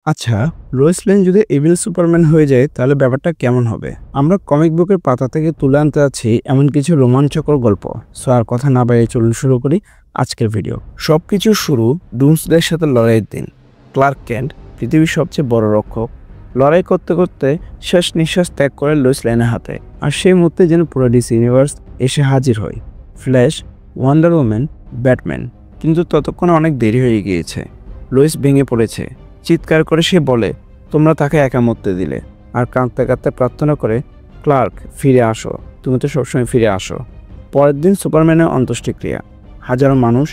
আচ্ছা, লোয়েস লেন যদি evil Superman হয়ে যায় তাহলে ব্যাপারটা কেমন হবে? আমরা কমিক বুকের পাতা থেকে তুলে আনতে যাচ্ছি এমন কিছু রোমাঞ্চকর গল্প। সো আর কথা না বাড়িয়ে চলুন শুরু করি আজকের ভিডিও। সবকিছু শুরু ডুমসডের সাথে লড়াইয়ের দিন। ক্লার্ক কেন্ট পৃথিবীর সবচেয়ে বড় রক্ষক লড়াই করতে করতে শেষ নিঃশ্বাস ত্যাগ করে লোয়েস লেনের হাতে। আর সেই মুহূর্তে যেন পুরো ডিসি ইউনিভার্স এসে হাজির হয়। Flash, wonder woman, Batman. কিন্তু ততক্ষণে অনেক দেরি হয়ে গিয়েছে। লোয়েস ভেঙে পড়েছে। চিৎকার করে সে বলে, তোমরা তাকে একা মরতে দিলে। আর কাঁদতে কাঁদতে প্রার্থনা করে, ক্লার্ক ফিরে আসো, তুমি তো সবসময় ফিরে আসো। পরের দিন সুপারম্যানের অন্ত্যেষ্টিক্রিয়া। হাজারো মানুষ,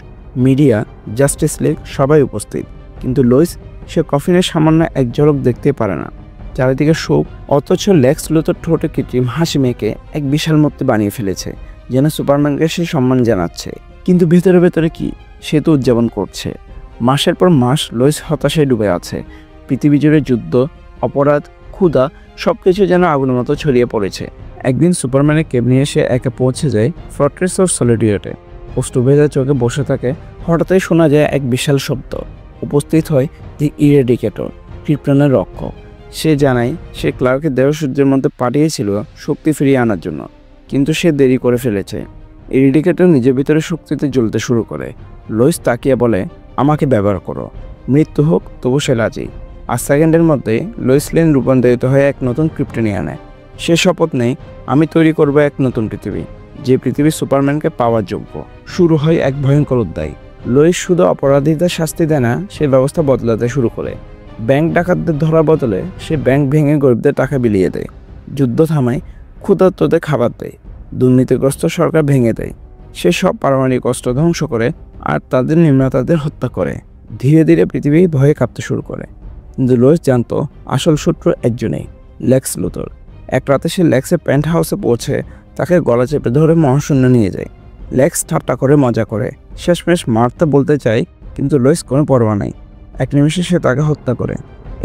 মিডিয়া, জাস্টিস লীগ সবাই উপস্থিত। কিন্তু লোইস সে কফিনের সামান্য এক ঝলক দেখতে পারে না। চারিদিকে শোক, অথচ লেক্স লুথর ঠোঁটে কৃত্রিম হাসি মেখে এক বিশাল মূর্তি বানিয়ে ফেলেছে, যেন সুপারম্যানকে সে সম্মান জানাচ্ছে। কিন্তু ভেতরে ভেতরে কি, সে তো উদযাপন করছে। মাসের পর মাস লোয়েস হতাশায় ডুবে আছে। পৃথিবী জুড়ে যুদ্ধ, অপরাধ, ক্ষুধা সবকিছু যেন আগুনের মতো ছড়িয়ে পড়েছে। একদিন সুপারম্যানের কেব নিয়ে এসে একে পৌঁছে যায় ফর্ট্রেস অফ সলিডিউরিতে। অষ্টভেজা চোখে বসে থাকে। হঠাৎই শোনা যায় এক বিশাল শব্দ। উপস্থিত হয় দি ইরেডিকেটর, ক্রিপ্টনের রক্ষক। সে জানায় সে ক্লার্কের দেহসূর্যের মধ্যে পাঠিয়েছিল শক্তি ফিরিয়ে আনার জন্য, কিন্তু সে দেরি করে ফেলেছে। ইরেডিকেটর নিজের ভিতরে শক্তিতে জ্বলতে শুরু করে। লোয়েস তাকিয়ে বলে, আমাকে ব্যবহার করো, মৃত্যু হোক তবু সে রাজি। আর সেকেন্ডের মধ্যে লোয়েস লেন রূপান্তরিত হয়ে এক নতুন ক্রিপ্টোনিয়ানে। সে শপথ নেই, আমি তৈরি করব এক নতুন পৃথিবী, যে পৃথিবী সুপারম্যানকে পাওয়ার যোগ্য। শুরু হয় এক ভয়ঙ্কর অধ্যায়। লোয়েস শুধু অপরাধীদের শাস্তি দেয় না, সে ব্যবস্থা বদলাতে শুরু করে। ব্যাংক ডাকাতদের ধরার বদলে সে ব্যাংক ভেঙে গরিবদের টাকা বিলিয়ে দেয়। যুদ্ধ থামায়, ক্ষুধার্তদের খাবার দেয়, দুর্নীতিগ্রস্ত সরকার ভেঙে দেয়। সে সব পারমাণবিক অস্ত্র ধ্বংস করে আর তাদের নির্মাতাদের হত্যা করে। ধীরে ধীরে পৃথিবী ভয়ে কাঁপতে শুরু করে। কিন্তু লোয়েস জানত আসল শত্রু একজনেই, লেক্স লুথর। এক রাতে সে লেক্সের পেন্ট হাউসে পৌঁছে তাকে গলা চেপে ধরে মহাশূন্য নিয়ে যায়। লেক্স ঠাট্টা করে মজা করে, শেষমেশ মারতে বলতে চায়, কিন্তু লোয়েস কোনো পরোয়া নাই। এক নিমিষে সে তাকে হত্যা করে।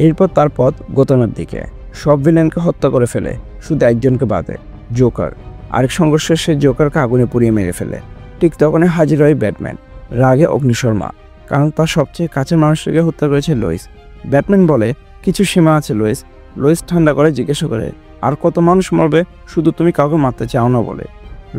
এরপর তার পথ গোথামের দিকে। সব ভিলেনকে হত্যা করে ফেলে, শুধু একজনকে বাদে, জোকার। আরেক সংঘর্ষে সে জোকারকে আগুনে পুড়িয়ে মেরে ফেলে। ঠিক তখনই হাজির হয় ব্যাটম্যান, রাগে অগ্নিশর্মা, কারণ তার সবচেয়ে কাছের মানুষটিকে হত্যা করেছে লোয়েস। ব্যাটম্যান বলে, কিছু সীমা আছে লোয়েস। লোয়েস ঠান্ডা করে জিজ্ঞাসা করে, আর কত মানুষ মরবে শুধু তুমি কাউকে মারতে চাও না বলে?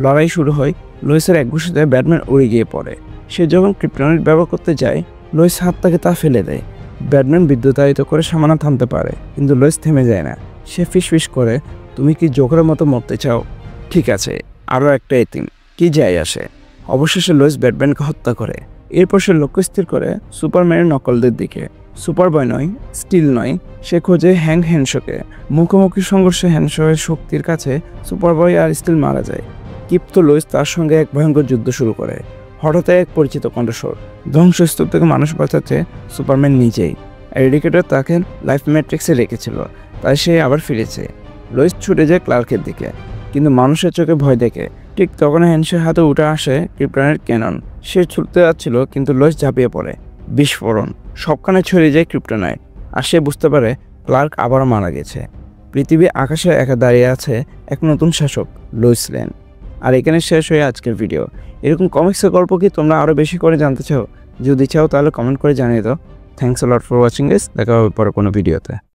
লড়াই শুরু হয়। লোয়েসের এক ঘুষিতে ব্যাটম্যান উড়ে গিয়ে পড়ে। সে যখন ক্রিপ্টোনাইট ব্যবহার করতে যায়, লোয়েস হাত থেকে তা ফেলে দেয়। ব্যাটম্যান বিদ্যুতায়িত করে সামান্য থামতে পারে, কিন্তু লোয়েস থেমে যায় না। সে ফিসফিস করে, তুমি কি জোকারের মতো মরতে চাও? ঠিক আছে, আরও একটা এতিম, কি যায় আসে। অবশেষে লোয়েস ব্যাটম্যানকে হত্যা করে। এরপর সে লক্ষ্য স্থির করে সুপারম্যানের নকলদের দিকে। সুপারবয় নয়, স্টিল নয়, সে খোঁজে হ্যান্ডশোকে। মুখোমুখি সংঘর্ষে হ্যান্ডশোয়ের শক্তির কাছে সুপারবয় আর স্টিল মারা যায়। ক্ষিপ্ত লোয়েস তার সঙ্গে এক ভয়ঙ্কর যুদ্ধ শুরু করে। হঠাৎ এক পরিচিত কণ্ঠস্বর, ধ্বংসস্তূপ থেকে মানুষ বাঁচাচ্ছে সুপারম্যান নিজেই। এরিডিকেটর তাকে লাইফ ম্যাট্রিক্সে রেখেছিল, তাই সে আবার ফিরেছে। লোয়েস ছুটে যায় ক্লার্কের দিকে, কিন্তু মানুষের চোখে ভয় দেখে। ঠিক তখন হ্যান্ডসের হাতে উঠে আসে ক্রিপ্টনের ক্যানন। সে ছুটতে যাচ্ছিল, কিন্তু লোয়েস ঝাঁপিয়ে পড়ে। বিস্ফোরণ, সবখানে ছড়িয়ে যায় ক্রিপ্টোনাইট। আর সে বুঝতে পারে ক্লার্ক আবারও মারা গেছে। পৃথিবী আকাশে একা দাঁড়িয়ে আছে এক নতুন শাসক, লোয়েস লেন। আর এখানে শেষ হয়ে আজকের ভিডিও। এরকম কমিক্সের গল্প কি তোমরা আরও বেশি করে জানতে চাও? যদি চাও তাহলে কমেন্ট করে জানিয়ে দাও। Thanks a lot for watching this. দেখা হবে পরে কোনো ভিডিওতে।